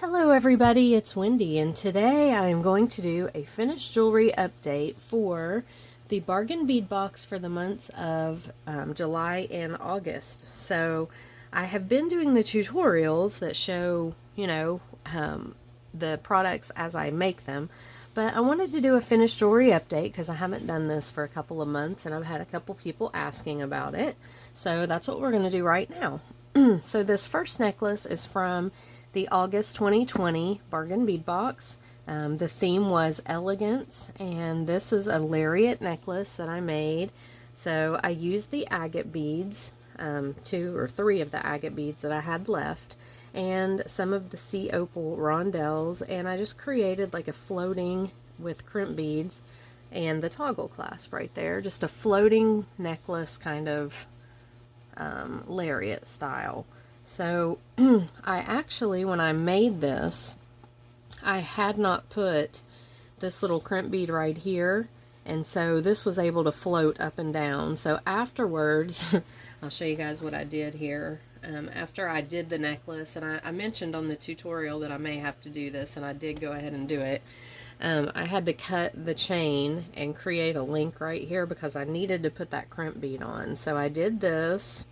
Hello everybody, it's Wendy, and today I am going to do a finished jewelry update for the Bargain Bead Box for the months of July and August. So I have been doing the tutorials that show, the products as I make them, but I wanted to do a finished jewelry update because I haven't done this for a couple of months and I've had a couple people asking about it. So that's what we're going to do right now. So this first necklace is from the August 2020 Bargain Bead Box. The theme was elegance, and this is a lariat necklace that I made. So I used the agate beads, 2 or 3 of the agate beads that I had left, and some of the sea opal rondelles, and I just created like a floating with crimp beads and the toggle clasp right there, just a floating necklace kind of lariat style. So I actually, when I made this, I had not put this little crimp bead right here, and so this was able to float up and down. So afterwards, I'll show you guys what I did here. After I did the necklace, and I mentioned on the tutorial that I may have to do this, and I did go ahead and do it. I had to cut the chain and create a link right here because I needed to put that crimp bead on. So I did this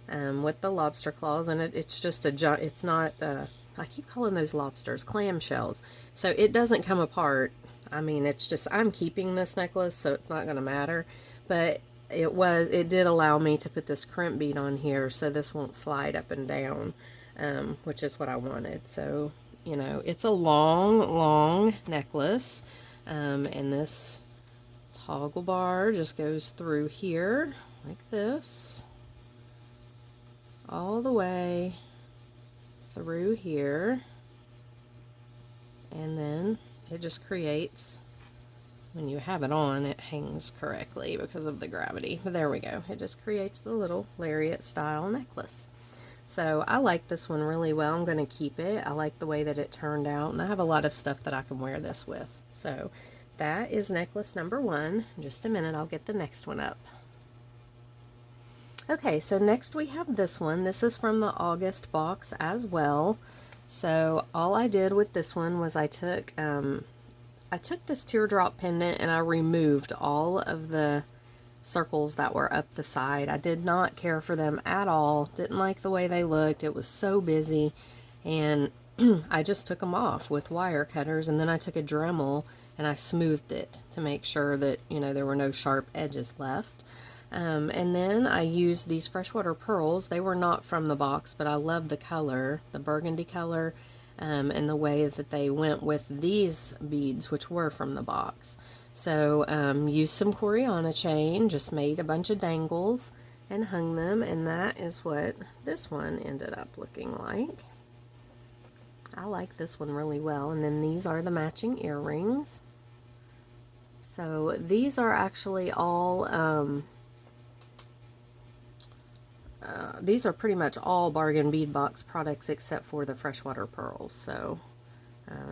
with the lobster claws, and it's just it's not, I keep calling those lobsters clam shells. So it doesn't come apart. I mean, it's just, I'm keeping this necklace, so it's not going to matter. But it did allow me to put this crimp bead on here so this won't slide up and down, which is what I wanted. So, it's a long necklace, and this toggle bar just goes through here like this, all the way through here, and then it just creates, when you have it on, it hangs correctly because of the gravity. But there we go. It just creates the little lariat style necklace. So I like this one really well. I'm going to keep it. I like the way that it turned out, and I have a lot of stuff that I can wear this with. So that is necklace number 1. In just a minute, I'll get the next one up. Okay, so next we have this one. This is from the August box as well. So all I did with this one was I took this teardrop pendant and I removed all of the circles that were up the side. I did not care for them at all. Didn't like the way they looked. It was so busy, and I just took them off with wire cutters, and then I took a Dremel and I smoothed it to make sure that, there were no sharp edges left. And then I used these freshwater pearls. They were not from the box, but I love the color, the burgundy color, and the way that they went with these beads, which were from the box. So used some Coriana chain, just made a bunch of dangles and hung them, and that is what this one ended up looking like. I like this one really well. And then these are the matching earrings. So these are actually all these are pretty much all Bargain Bead Box products except for the freshwater pearls. So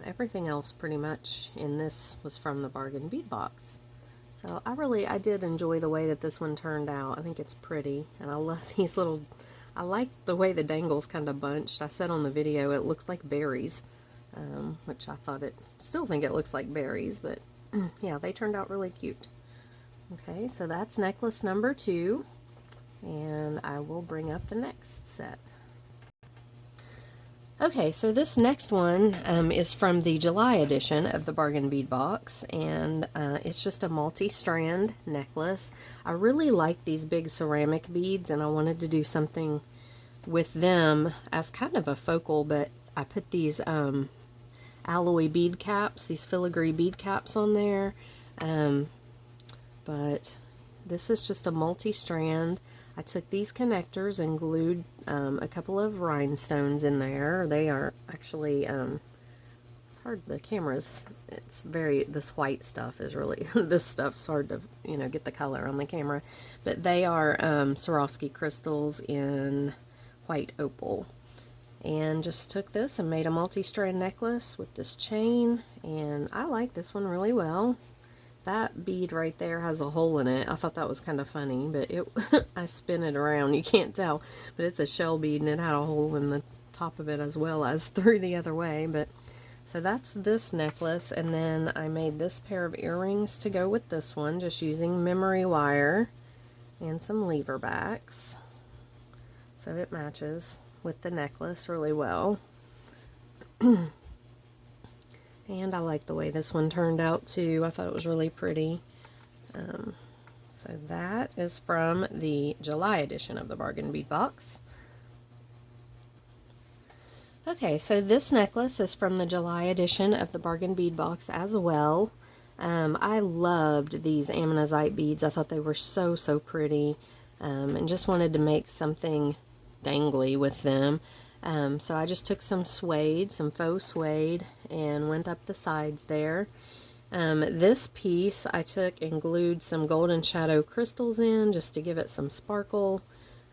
everything else pretty much in this was from the Bargain Bead Box. So I did enjoy the way that this one turned out. I think it's pretty, and I love these little, I like the way the dangles kind of bunched. I said on the video it looks like berries, which I still think it looks like berries, but yeah, they turned out really cute. Okay, so that's necklace number 2. And I will bring up the next set. Okay, so this next one is from the July edition of the Bargain Bead Box, and it's just a multi-strand necklace. I really like these big ceramic beads, and I wanted to do something with them as kind of a focal, but I put these alloy bead caps, these filigree bead caps on there, but this is just a multi-strand. I took these connectors and glued a couple of rhinestones in there. They are actually, it's hard, the camera's, this white stuff is really, this stuff's hard to, get the color on the camera. But they are Swarovski crystals in white opal. And just took this and made a multi-strand necklace with this chain, and I like this one really well. That bead right there has a hole in it. I thought that was kind of funny, but I spin it around. You can't tell, but it's a shell bead, and it had a hole in the top of it as well as through the other way. But so that's this necklace, and then I made this pair of earrings to go with this one, just using memory wire and some lever backs. So it matches with the necklace really well. And I like the way this one turned out too. I thought it was really pretty. So that is from the July edition of the Bargain Bead Box. Okay, so this necklace is from the July edition of the Bargain Bead Box as well. I loved these ammonite beads. I thought they were so pretty, and just wanted to make something dangly with them. So I just took some suede, some faux suede, and went up the sides there. This piece I took and glued some golden shadow crystals in just to give it some sparkle.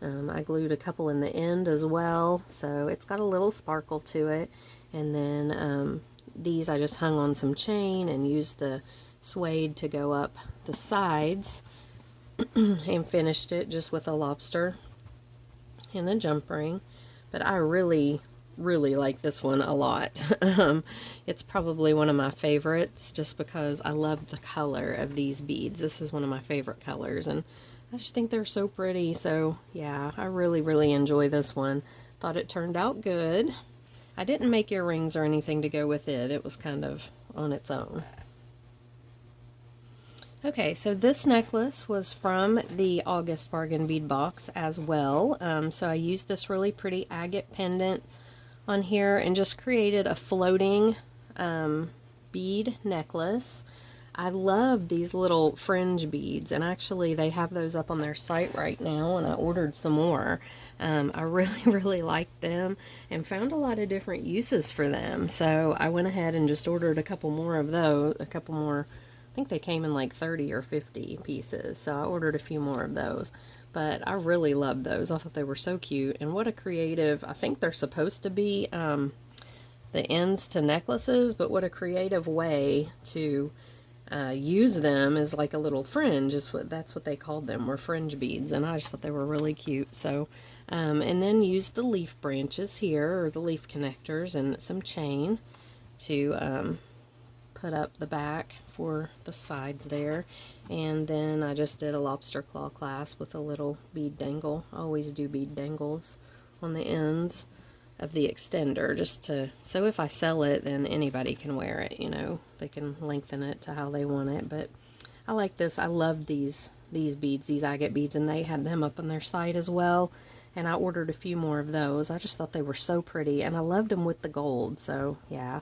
I glued a couple in the end as well, so it's got a little sparkle to it. And then these I just hung on some chain and used the suede to go up the sides and finished it just with a lobster and a jump ring. But I really like this one a lot. It's probably one of my favorites just because I love the color of these beads. This is one of my favorite colors, and I just think they're so pretty. So yeah, I really enjoy this one. Thought it turned out good. I didn't make earrings or anything to go with it. It was kind of on its own. Okay, so this necklace was from the August Bargain Bead Box as well. So I used this really pretty agate pendant on here and just created a floating bead necklace. I love these little fringe beads, and actually they have those up on their site right now, and I ordered some more. I really liked them and found a lot of different uses for them, so I went ahead and just ordered a couple more of those, I think they came in like 30 or 50 pieces, so I ordered a few more of those. But I really loved those. I thought they were so cute, and what a creative, I think they're supposed to be the ends to necklaces, but what a creative way to use them as like a little fringe. That's what they called them, were fringe beads, and I just thought they were really cute. So and then use the leaf branches here, or the leaf connectors, and some chain to put up the back for the sides there. And then I just did a lobster claw clasp with a little bead dangle. I always do bead dangles on the ends of the extender, just to, so if I sell it, then anybody can wear it, you know, they can lengthen it to how they want it. But I like this. I love these beads, these agate beads, and they had them up on their site as well, and I ordered a few more of those. I just thought they were so pretty, and I loved them with the gold. So yeah,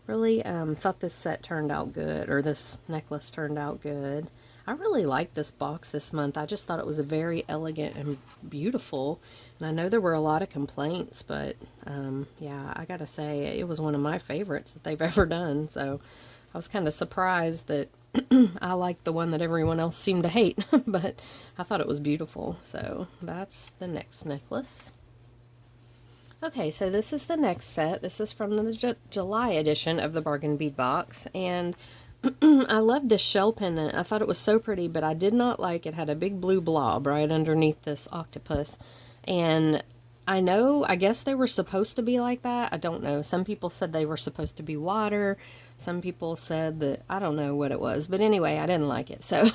really thought this set turned out good, or this necklace turned out good. I really liked this box this month. I just thought it was very elegant and beautiful, and I know there were a lot of complaints, but yeah, I gotta say it was one of my favorites that they've ever done. So I was kind of surprised that I liked the one that everyone else seemed to hate, but I thought it was beautiful. So that's the next necklace. Okay, so this is the next set. This is from the July edition of the Bargain Bead Box, and I love this shell pendant. I thought it was so pretty, but I did not like it. Had a big blue blob right underneath this octopus, and I guess they were supposed to be like that. I don't know. Some people said they were supposed to be water. Some people said that, I don't know what it was. But anyway, I didn't like it. So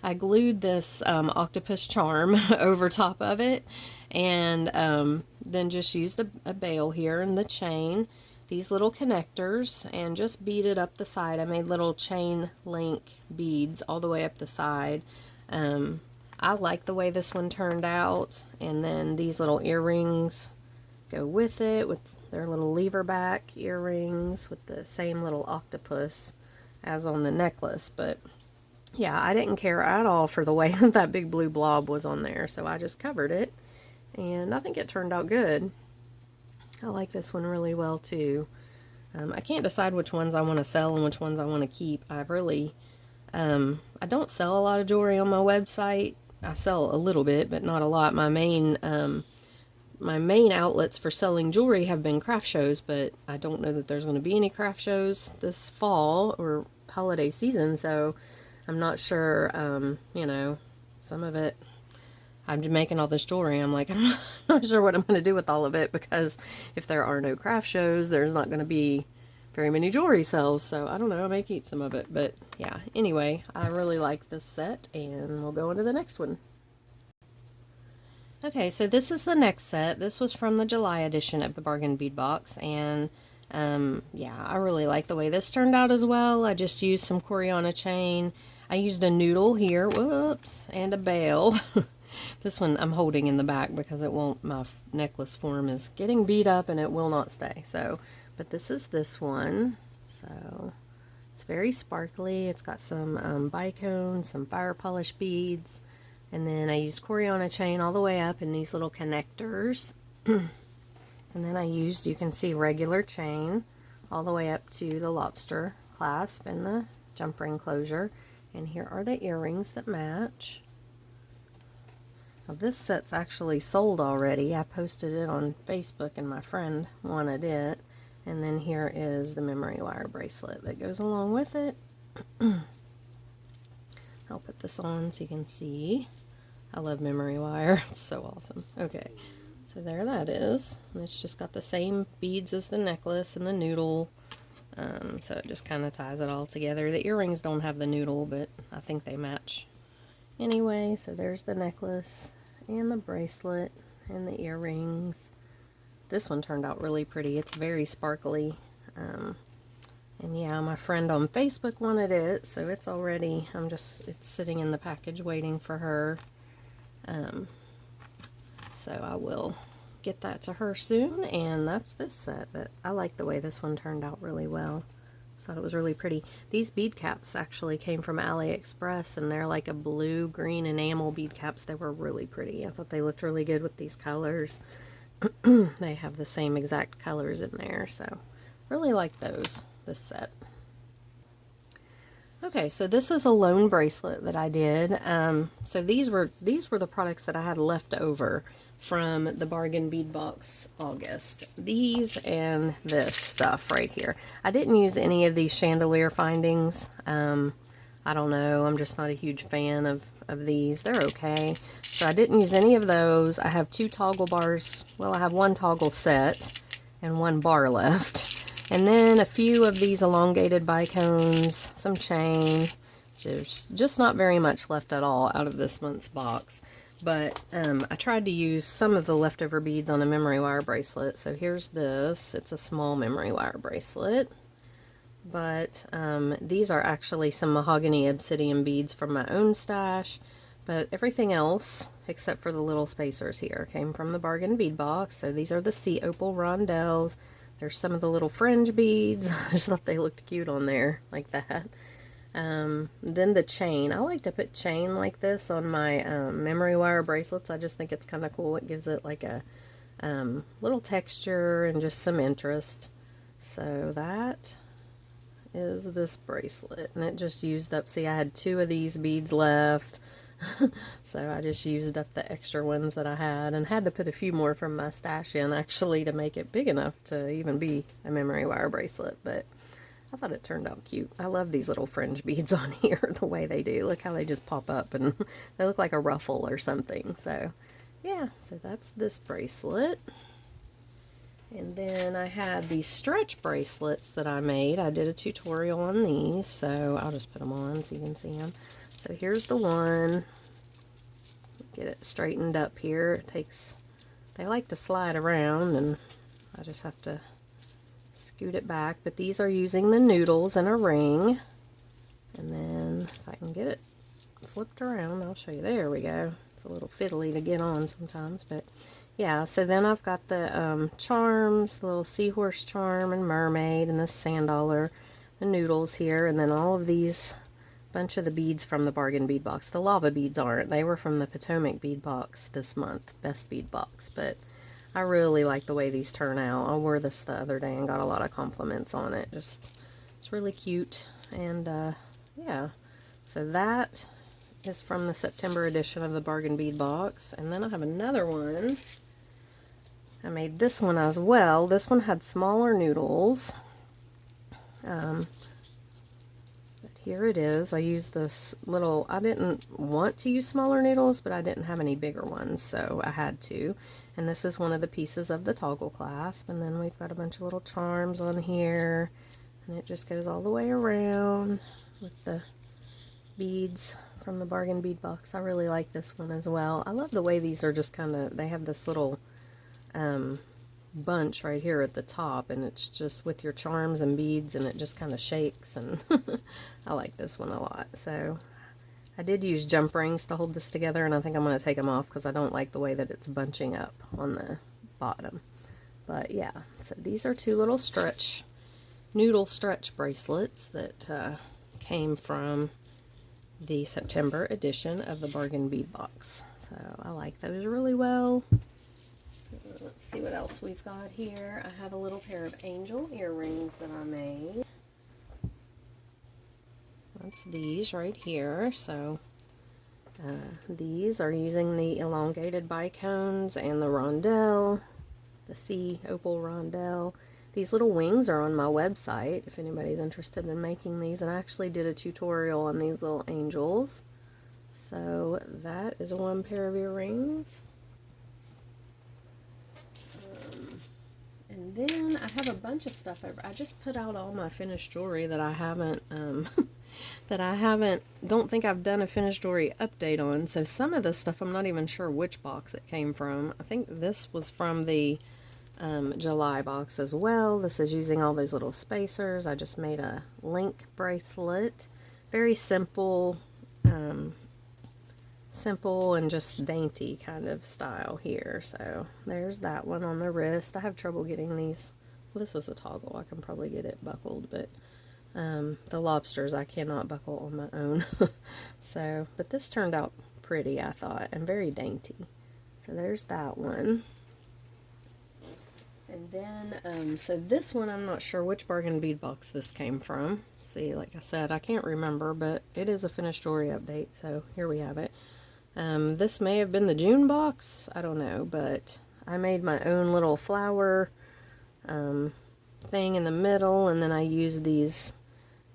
I glued this octopus charm over top of it. And then just used a bail here in the chain. These little connectors. And just beaded up the side. I made little chain link beads all the way up the side. I like the way this one turned out, and then these little earrings go with it, with their little lever back earrings with the same little octopus as on the necklace. But yeah, I didn't care at all for the way that big blue blob was on there, so I just covered it, and I think it turned out good. I like this one really well too. I can't decide which ones I want to sell and which ones I want to keep. I don't sell a lot of jewelry on my website. I sell a little bit, but not a lot. My main outlets for selling jewelry have been craft shows, but I don't know that there's going to be any craft shows this fall or holiday season, so I'm not sure. You know, some of it I'm making all this jewelry. I'm like, I'm not sure what I'm going to do with all of it, because if there are no craft shows, there's not going to be very many jewelry sales. So I don't know, I may keep some of it. But yeah, anyway, I really like this set, and we'll go into the next one. Okay, so this is the next set. This was from the July edition of the Bargain Bead Box, and yeah, I really like the way this turned out as well. I just used some Coriana chain. I used a noodle here, whoops, and a bail. This one I'm holding in the back because it won't, my necklace form is getting beat up and it will not stay. So, but this is this one. So, it's very sparkly. It's got some bicone, some fire polish beads. And then I used Coriana chain all the way up in these little connectors. And then I used, you can see, regular chain all the way up to the lobster clasp and the jump ring closure. And here are the earrings that match. Now this set's actually sold already. I posted it on Facebook and my friend wanted it. And then here is the memory wire bracelet that goes along with it. I'll put this on so you can see. I love memory wire. It's so awesome. Okay, so there that is. And it's just got the same beads as the necklace and the noodle. So it just kind of ties it all together. The earrings don't have the noodle, but I think they match anyway. So there's the necklace and the bracelet and the earrings. This one turned out really pretty. It's very sparkly. And yeah, my friend on Facebook wanted it, so it's already, it's sitting in the package waiting for her. So I will get that to her soon, and that's this set. But I like the way this one turned out really well. I thought it was really pretty. These bead caps actually came from AliExpress, and they're like a blue-green enamel bead caps. They were really pretty. I thought they looked really good with these colors. They have the same exact colors in there, so really like those, this set. Okay, so this is a lone bracelet that I did. So these were the products that I had left over from the Bargain Bead Box August. These and this stuff right here. I didn't use any of these chandelier findings. I don't know, I'm just not a huge fan of these. They're okay. So I didn't use any of those. I have 2 toggle bars. Well, I have 1 toggle set and 1 bar left. And then a few of these elongated bicones, some chain, just not very much left at all out of this month's box. But I tried to use some of the leftover beads on a memory wire bracelet. So here's this. It's a small memory wire bracelet. But these are actually some mahogany obsidian beads from my own stash. But everything else, except for the little spacers here, came from the Bargain Bead Box. So these are the sea opal rondelles. There's some of the little fringe beads. I just thought they looked cute on there, like that. Then the chain. I like to put chain like this on my memory wire bracelets. I just think it's kind of cool. It gives it like a little texture and just some interest. So that is this bracelet. And it just used up, see, I had 2 of these beads left. So I just used up the extra ones that I had, and had to put a few more from my stash in actually to make it big enough to even be a memory wire bracelet. But I thought it turned out cute. I love these little fringe beads on here, the way they do. Look how they just pop up and they look like a ruffle or something. So yeah, so that's this bracelet. And then I had these stretch bracelets that I made. I did a tutorial on these, so I'll just put them on so you can see them. So here's the one. Get it straightened up here. It takes, they like to slide around, and I just have to scoot it back. But these are using the noodles and a ring. And then if I can get it flipped around, I'll show you. There we go. It's a little fiddly to get on sometimes, but yeah. So then I've got the charms, the little seahorse charm and mermaid, and the sand dollar, the noodles here, and then all of these bunch of the beads from the Bargain Bead Box. The lava beads aren't. They were from the Potomac Bead Box this month, Best Bead Box. But I really like the way these turn out. I wore this the other day and got a lot of compliments on it. Just, it's really cute. And yeah, so that is from the September edition of the Bargain Bead Box. And then I have another one. I made this one as well. This one had smaller noodles. But here it is. I used this little, I didn't want to use smaller needles, but I didn't have any bigger ones, so I had to. And this is one of the pieces of the toggle clasp. And then we've got a bunch of little charms on here. And it just goes all the way around with the beads from the Bargain Bead Box. I really like this one as well. I love the way these are just kind of, they have this little bunch right here at the top, and it's just with your charms and beads, and it just kind of shakes, and I like this one a lot. So I did use jump rings to hold this together, and I think I'm going to take them off because I don't like the way that it's bunching up on the bottom. But yeah, so these are two little noodle stretch bracelets that came from the September edition of the Bargain Bead Box. So I like those really well. Let's see what else we've got here. I have a little pair of angel earrings that I made. That's these right here. So these are using the elongated bicones and the rondelle, the C opal rondelle. These little wings are on my website if anybody's interested in making these, and I actually did a tutorial on these little angels. So that is one pair of earrings. And then I have a bunch of stuff over. I just put out all my finished jewelry that I haven't, don't think I've done a finished jewelry update on. So some of this stuff I'm not even sure which box it came from. I think this was from the July box as well. This is using all those little spacers. I just made a link bracelet. Very simple, simple and just dainty kind of style here. So there's that one on the wrist. I have trouble getting these. Well, this is a toggle. I can probably get it buckled, but the lobsters I cannot buckle on my own. So, but this turned out pretty, I thought, and very dainty. So there's that one. And then, so this one, I'm not sure which Bargain Bead Box this came from. See, like I said, I can't remember, but it is a finished jewelry update, so here we have it. This may have been the June box, I don't know, but I made my own little flower thing in the middle, and then I used these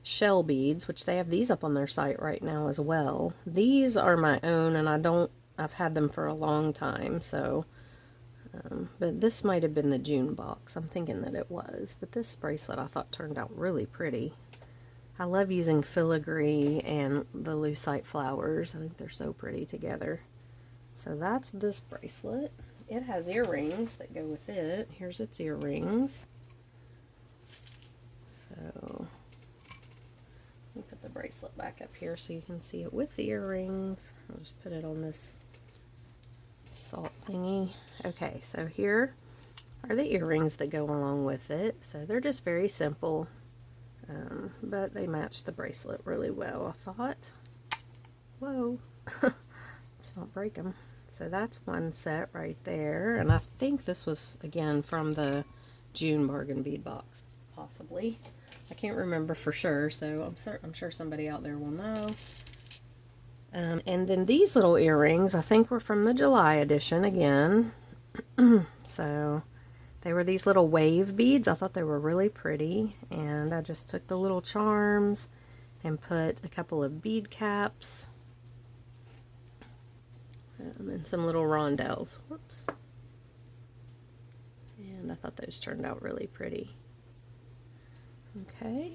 shell beads, which they have these up on their site right now as well. These are my own, and I've had them for a long time, so but this might have been the June box. I'm thinking that it was. But this bracelet I thought turned out really pretty. I love using filigree and the lucite flowers. I think they're so pretty together. So that's this bracelet. It has earrings that go with it. Here's its earrings. So let me put the bracelet back up here so you can see it with the earrings. I'll just put it on this salt thingy. Okay, so here are the earrings that go along with it. So they're just very simple, but they match the bracelet really well, I thought. Whoa, let's not break them. So that's one set right there, and I think this was again from the June Bargain Bead Box, possibly. I can't remember for sure, so I'm sure somebody out there will know. And then these little earrings, I think, were from the July edition again. So they were these little wave beads. I thought they were really pretty, and I just took the little charms and put a couple of bead caps and some little rondelles. Whoops. And I thought those turned out really pretty. Okay.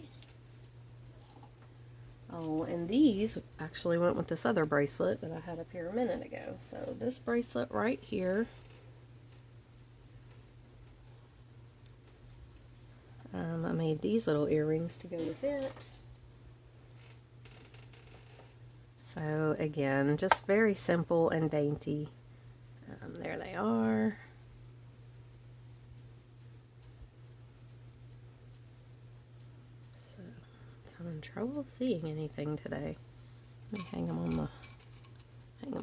Oh, and these actually went with this other bracelet that I had up here a minute ago. So this bracelet right here, I made these little earrings to go with it. So again, just very simple and dainty. There they are. So I'm having trouble seeing anything today. Let me hang them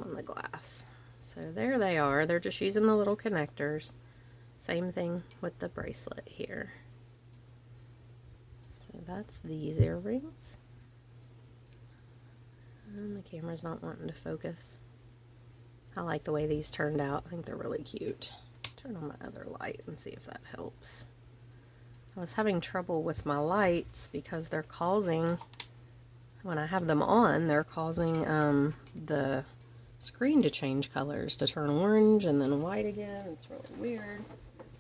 on the glass. So there they are. They're just using the little connectors. Same thing with the bracelet here. So that's these earrings. And the camera's not wanting to focus. I like the way these turned out. I think they're really cute. Turn on my other light and see if that helps. I was having trouble with my lights because they're causing when I have them on, they're causing the screen to change colors, to turn orange and then white again. It's really weird.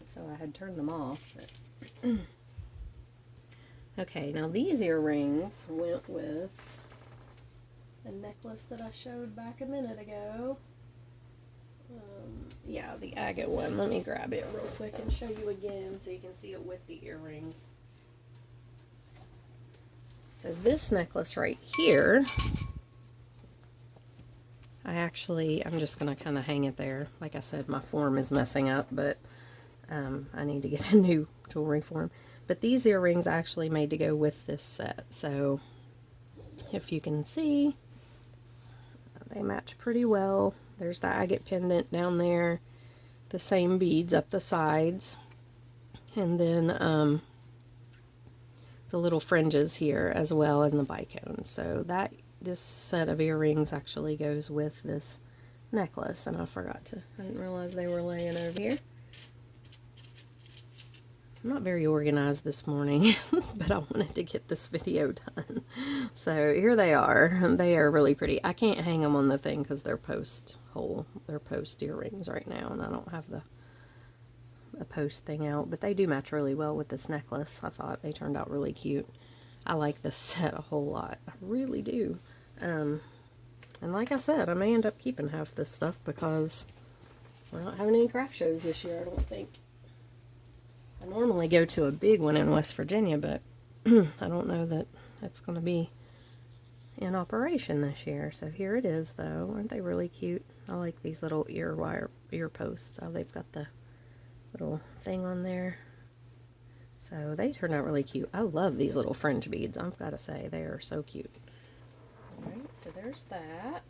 So I had turned them off. But okay, now these earrings went with a necklace that I showed back a minute ago. Yeah, the agate one. Let me grab it real quick and show you again so you can see it with the earrings. So this necklace right here, I'm just going to kind of hang it there. Like I said, my form is messing up, but I need to get a new jewelry form. But these earrings I actually made to go with this set. So if you can see, they match pretty well. There's the agate pendant down there, the same beads up the sides, and then the little fringes here as well in the bicone. So this set of earrings actually goes with this necklace, and I didn't realize they were laying over here. I'm not very organized this morning, but I wanted to get this video done. So here they are. They are really pretty. I can't hang them on the thing because they're post earrings right now, and I don't have a post thing out, but they do match really well with this necklace. I thought they turned out really cute. I like this set a whole lot. I really do. And like I said, I may end up keeping half this stuff because we're not having any craft shows this year, I don't think. I normally go to a big one in West Virginia, but I don't know that it's going to be in operation this year. So here it is, though. Aren't they really cute? I like these little ear posts. Oh, they've got the little thing on there. So they turned out really cute. I love these little fringe beads. I've got to say, they are so cute. Alright, so there's that.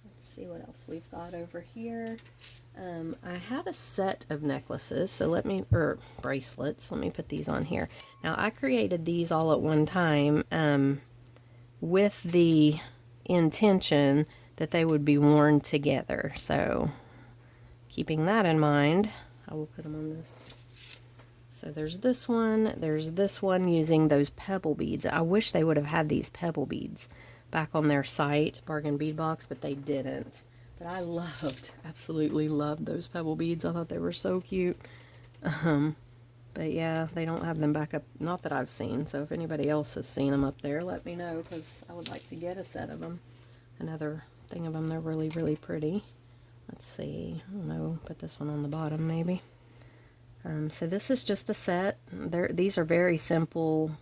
Let's see what else we've got over here. I had a set of necklaces, or bracelets. Let me put these on here. Now, I created these all at one time with the intention that they would be worn together. So, keeping that in mind, I will put them on this. So there's this one using those pebble beads. I wish they would have had these pebble beads back on their site, Bargain Bead Box, but they didn't. But I absolutely loved those pebble beads. I thought they were so cute. But yeah, they don't have them back up, not that I've seen. So if anybody else has seen them up there, let me know, because I would like to get a set of them. Another thing of them, they're really, really pretty. Let's see, I don't know, put this one on the bottom maybe. So this is just a set. These are very simple,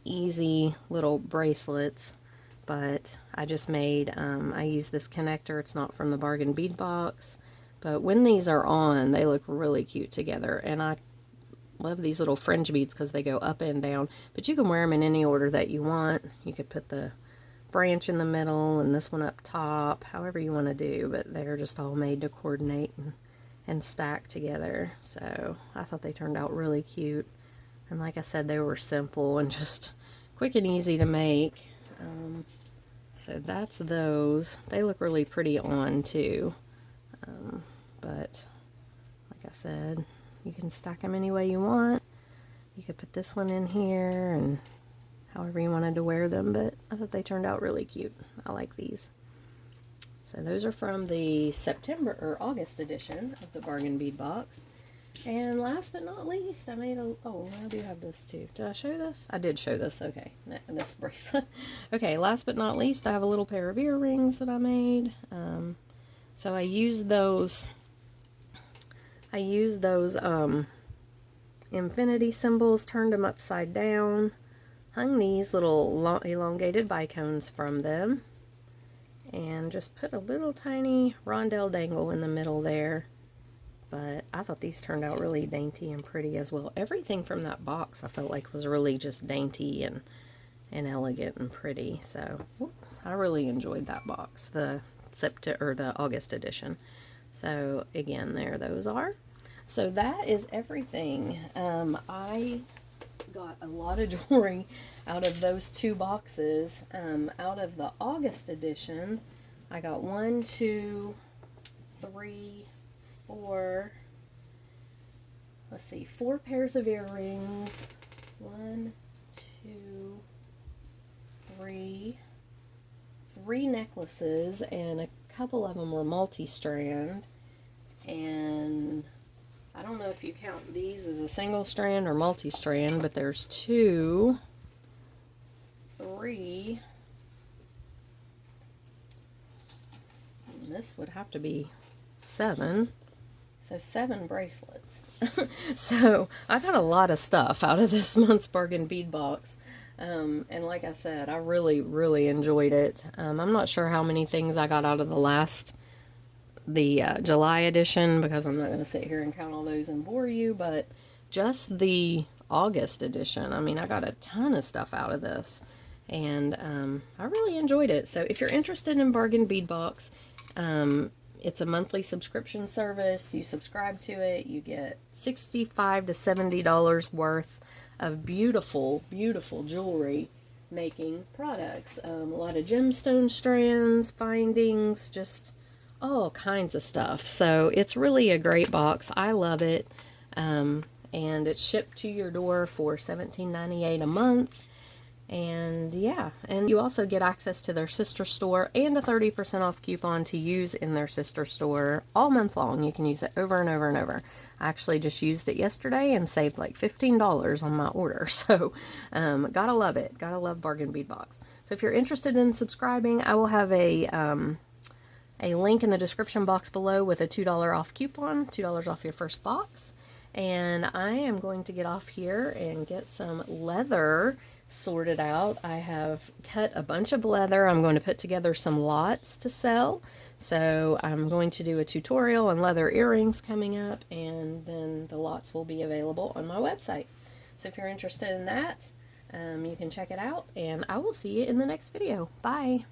easy little bracelets, but I just made, I use this connector. It's not from the Bargain Bead Box, but when these are on, they look really cute together, and I love these little fringe beads because they go up and down, but you can wear them in any order that you want. You could put the branch in the middle and this one up top, however you want to do, but they're just all made to coordinate and stack together. So I thought they turned out really cute, and like I said, they were simple and just quick and easy to make. So that's those. They look really pretty on too, but like I said, you can stack them any way you want. You could put this one in here and however you wanted to wear them, but I thought they turned out really cute. I like these. So those are from the September or August edition of the Bargain Bead Box. And last but not least, I made oh, I do have this too. Did I show this? I did show this, okay. This bracelet. Okay, last but not least, I have a little pair of earrings that I made. So I used those infinity symbols, turned them upside down, hung these little elongated bicones from them, and just put a little tiny rondelle dangle in the middle there. But I thought these turned out really dainty and pretty as well. Everything from that box I felt like was really just dainty and elegant and pretty. So I really enjoyed that box, the August edition. So again, there those are. So that is everything. I got a lot of jewelry out of those two boxes. Out of the August edition, I got 1, 2, 3, 4, let's see, 4 pairs of earrings. 1, 2, three necklaces, and a couple of them were multi-strand, and I don't know if you count these as a single strand or multi-strand, but there's 2, 3, and this would have to be 7. So 7 bracelets. So I got a lot of stuff out of this month's Bargain Bead Box. And like I said, I really, really enjoyed it. I'm not sure how many things I got out of the July edition, because I'm not going to sit here and count all those and bore you, but just the August edition, I mean, I got a ton of stuff out of this, and I really enjoyed it. So if you're interested in Bargain Bead Box, it's a monthly subscription service. You subscribe to it, you get $65 to $70 worth of beautiful, beautiful jewelry making products. A lot of gemstone strands, findings, just all kinds of stuff. So it's really a great box. I love it. And it's shipped to your door for $17.98 a month. And yeah, and you also get access to their sister store and a 30% off coupon to use in their sister store all month long. You can use it over and over and over. I actually just used it yesterday and saved like $15 on my order. So gotta love it. Gotta love Bargain Bead Box. So if you're interested in subscribing, I will have a link in the description box below with a $2 off coupon, $2 off your first box. And I am going to get off here and get some leather sorted out. I have cut a bunch of leather. I'm going to put together some lots to sell. So I'm going to do a tutorial on leather earrings coming up, and then the lots will be available on my website. So if you're interested in that, you can check it out, and I will see you in the next video. Bye!